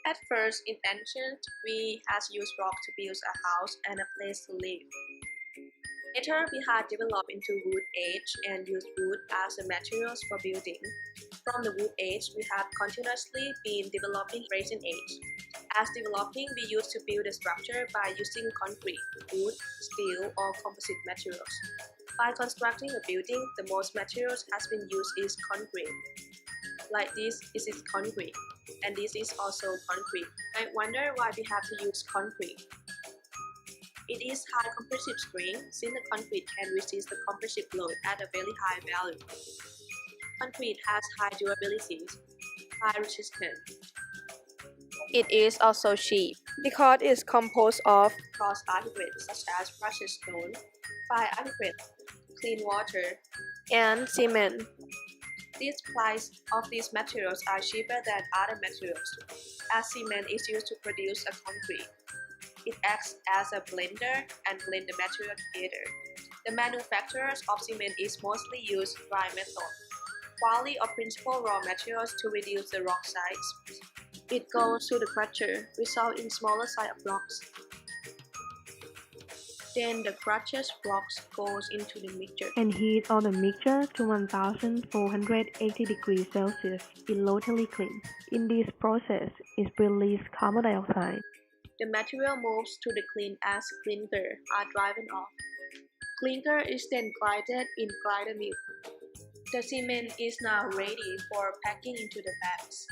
At first, in ancient, we had used rock to build a house and a place to live. Later, we had developed into wood age and used wood as a materials for building. From the wood age, we have continuously been developing resin age. As developing, we used to build a structure by using concrete, wood, steel, or composite materials. By constructing a building, the most materials has been used is concrete. Like this is concrete, and this is also concrete. I wonder why we have to use concrete. It is high compressive strength since the concrete can resist the compressive load at a very high value. Concrete has high durability, high resistance. It is also cheap because it is composed of coarse aggregates such as precious stone, fine aggregates, clean water, and cement. These prices of these materials are cheaper than other materials, as cement is used to produce a concrete. It acts as a blender and blend the material together. The manufacturers of cement is mostly used dry method, quality or principal raw materials to reduce the rock size. It goes to the crusher, resulting in smaller size of blocks. Then the crushed blocks goes into the mixture and heat all the mixture to 1480 degrees Celsius in locally clean. In this process, it releases carbon dioxide. The material moves to the clean as clinker are driven off. Clinker is then grinded in grinder mill. The cement is now ready for packing into the bags.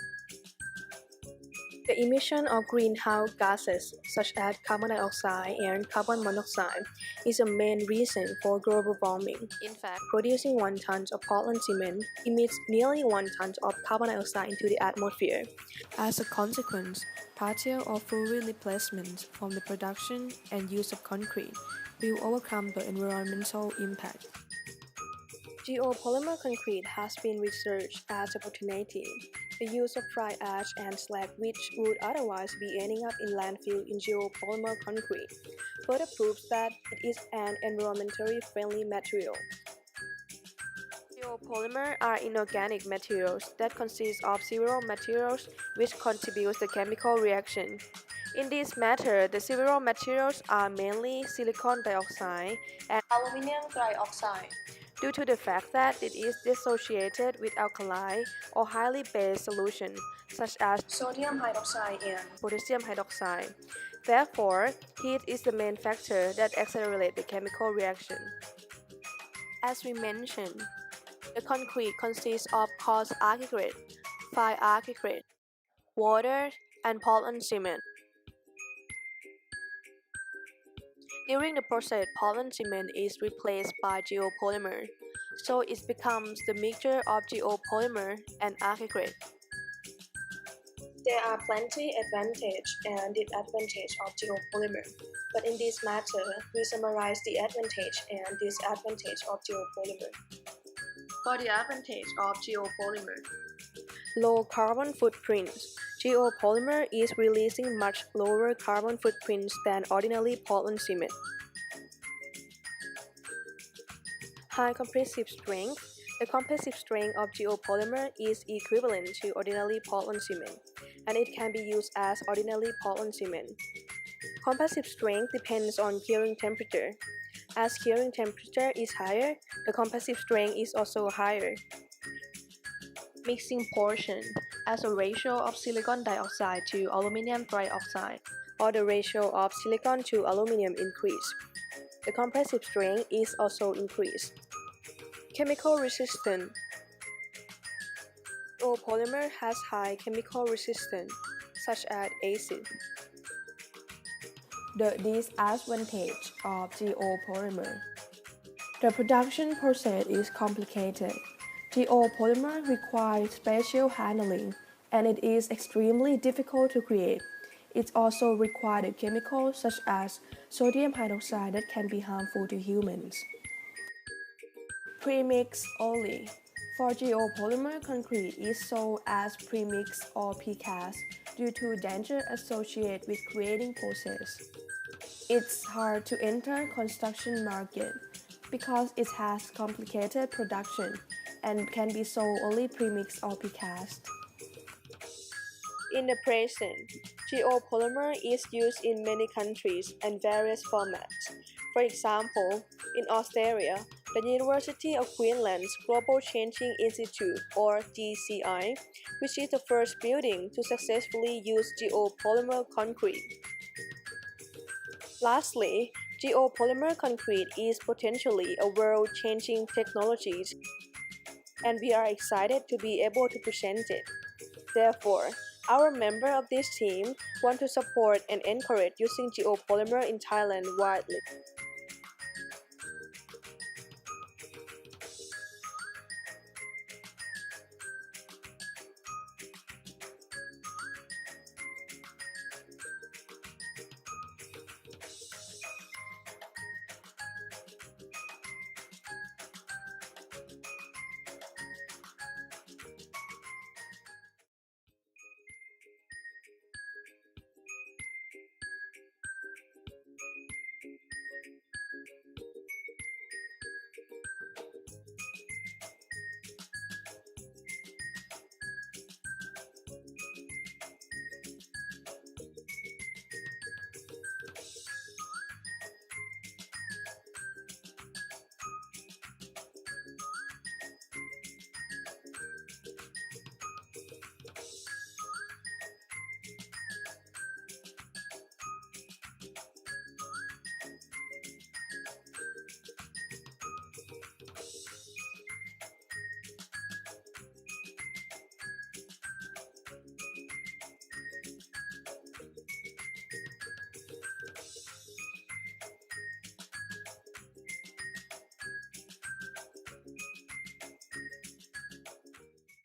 The emission of greenhouse gases such as carbon dioxide and carbon monoxide is a main reason for global warming. In fact, producing 1 ton of Portland cement emits nearly 1 ton of carbon dioxide into the atmosphere. As a consequence, partial or full replacement from the production and use of concrete will overcome the environmental impact. Geopolymer concrete has been researched as a alternative. The use of fly ash and slag, which would otherwise be ending up in landfill in geopolymer concrete, further proves that it is an environmentally friendly material. Geopolymer are inorganic materials that consist of several materials which contribute to the chemical reaction. In this matter, the several materials are mainly silicon dioxide and aluminum dioxide. Due to the fact that it is dissociated with alkali or highly base solution such as sodium hydroxide and potassium hydroxide. Therefore, heat is the main factor that accelerates the chemical reaction. As we mentioned, the concrete consists of coarse aggregate, fine aggregate, water, and Portland cement. During the process, Portland cement is replaced by geopolymer, so it becomes the mixture of geopolymer and aggregate. There are plenty advantages and disadvantages of geopolymer, but in this matter, we summarize the advantage and disadvantage of geopolymer. For the advantage of geopolymer: low carbon footprint. Geopolymer is releasing much lower carbon footprints than ordinary Portland cement. High compressive strength. The compressive strength of geopolymer is equivalent to ordinary Portland cement, and it can be used as ordinary Portland cement. Compressive strength depends on curing temperature. As curing temperature is higher, the compressive strength is also higher. Mixing portion. As a ratio of silicon dioxide to aluminum trioxide, or the ratio of silicon to aluminum increase, the compressive strength is also increased. Chemical resistance. Geopolymer has high chemical resistance, such as acid. The disadvantage of geopolymer. The production process is complicated. Geopolymer requires special handling, and it is extremely difficult to create. It also requires chemicals such as sodium hydroxide that can be harmful to humans. Premix only. For geopolymer concrete is sold as premix or precast due to danger associated with creating process. It's hard to enter construction market because it has complicated production and can be sold only premix or precast. In the present, geopolymer is used in many countries and various formats. For example, in Australia, the University of Queensland's Global Changing Institute, or GCI, which is the first building to successfully use geopolymer concrete. Lastly, geopolymer concrete is potentially a world-changing technology, and we are excited to be able to present it. Therefore, our members of this team want to support and encourage using geopolymer in Thailand widely.